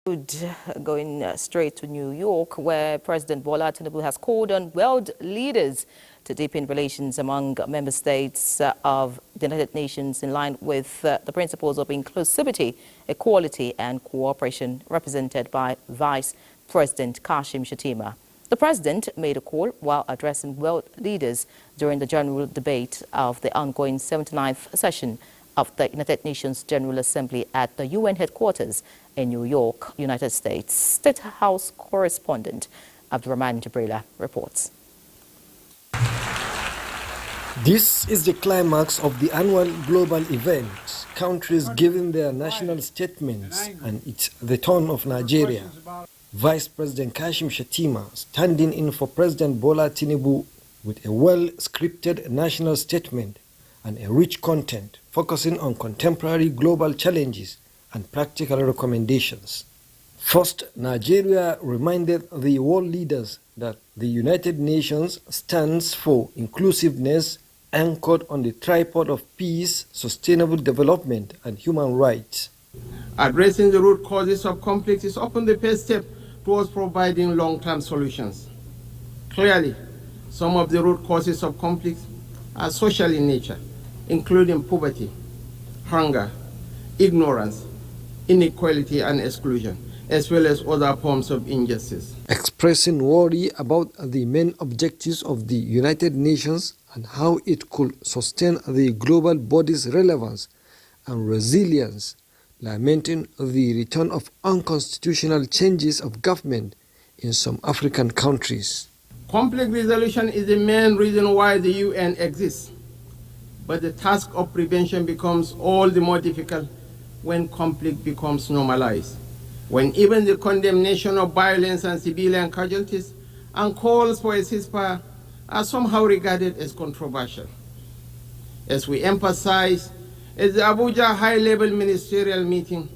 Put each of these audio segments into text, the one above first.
Going straight to New York, where President Bola Tinubu has called on world leaders to deepen relations among member states of the United Nations in line with the principles of inclusivity, equality and cooperation represented by Vice President Kashim Shettima. The president made a call while addressing world leaders during the general debate of the ongoing 79th session of the United Nations General Assembly at the UN headquarters in New York, United States. State House Correspondent Abdurrahman Jibrila reports. This is the climax of the annual global event. Countries giving their national statements, and it's the turn of Nigeria. Vice President Kashim Shettima standing in for President Bola Tinubu with a well-scripted national statement and a rich content focusing on contemporary global challenges and practical recommendations. First, Nigeria reminded the world leaders that the United Nations stands for inclusiveness anchored on the tripod of peace, sustainable development, and human rights. Addressing the root causes of conflict is often the first step towards providing long-term solutions. Clearly, some of the root causes of conflict are social in nature, including poverty, hunger, ignorance, inequality and exclusion, as well as other forms of injustice. Expressing worry about the main objectives of the United Nations and how it could sustain the global body's relevance and resilience, lamenting the return of unconstitutional changes of government in some African countries. Conflict resolution is the main reason why the UN exists, but the task of prevention becomes all the more difficult when conflict becomes normalized, when even the condemnation of violence and civilian casualties and calls for a ceasefire are somehow regarded as controversial. As we emphasize at the Abuja high-level ministerial meeting,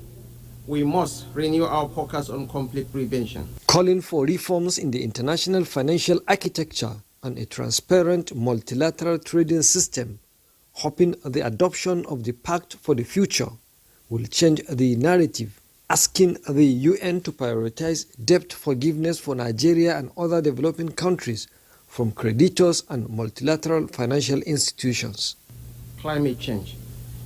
we must renew our focus on conflict prevention. Calling for reforms in the international financial architecture and a transparent multilateral trading system, hoping the adoption of the Pact for the Future will change the narrative, asking the UN to prioritize debt forgiveness for Nigeria and other developing countries from creditors and multilateral financial institutions. Climate change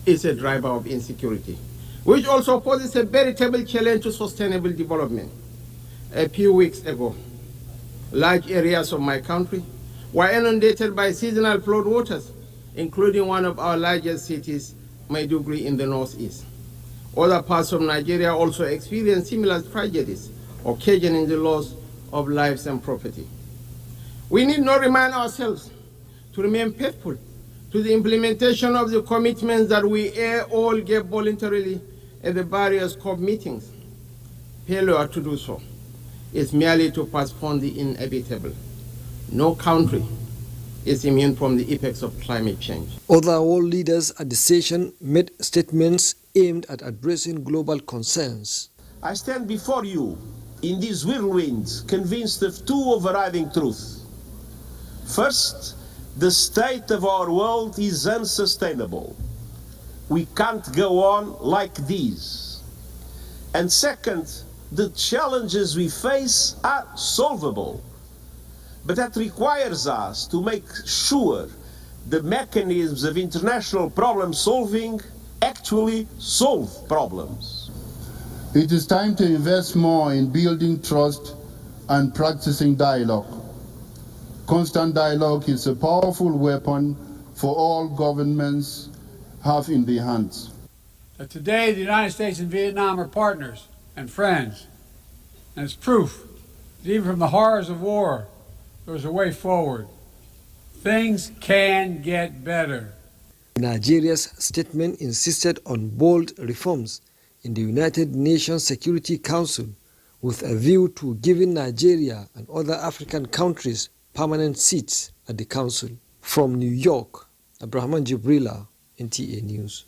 is a driver of insecurity, which also poses a veritable challenge to sustainable development. A few weeks ago, large areas of my country were inundated by seasonal flood waters, including one of our largest cities, Maiduguri in the northeast. Other parts of Nigeria also experienced similar tragedies, occasioning the loss of lives and property. We need not remind ourselves to remain faithful to the implementation of the commitments that we all gave voluntarily at the various COP meetings. Failure to do so is merely to postpone the inevitable. No country is immune from the effects of climate change. Other world leaders at the session made statements aimed at addressing global concerns. I stand before you in these whirlwinds, convinced of two overriding truths. First, the state of our world is unsustainable. We can't go on like this. And second, the challenges we face are solvable. But that requires us to make sure the mechanisms of international problem solving actually solve problems. It is time to invest more in building trust and practicing dialogue. Constant dialogue is a powerful weapon for all governments have in their hands. But today, the United States and Vietnam are partners and friends. And it's proof that even from the horrors of war, there's a way forward. Things can get better. Nigeria's statement insisted on bold reforms in the United Nations Security Council with a view to giving Nigeria and other African countries permanent seats at the council. From New York, Abdurrahman Jibrila, NTA News.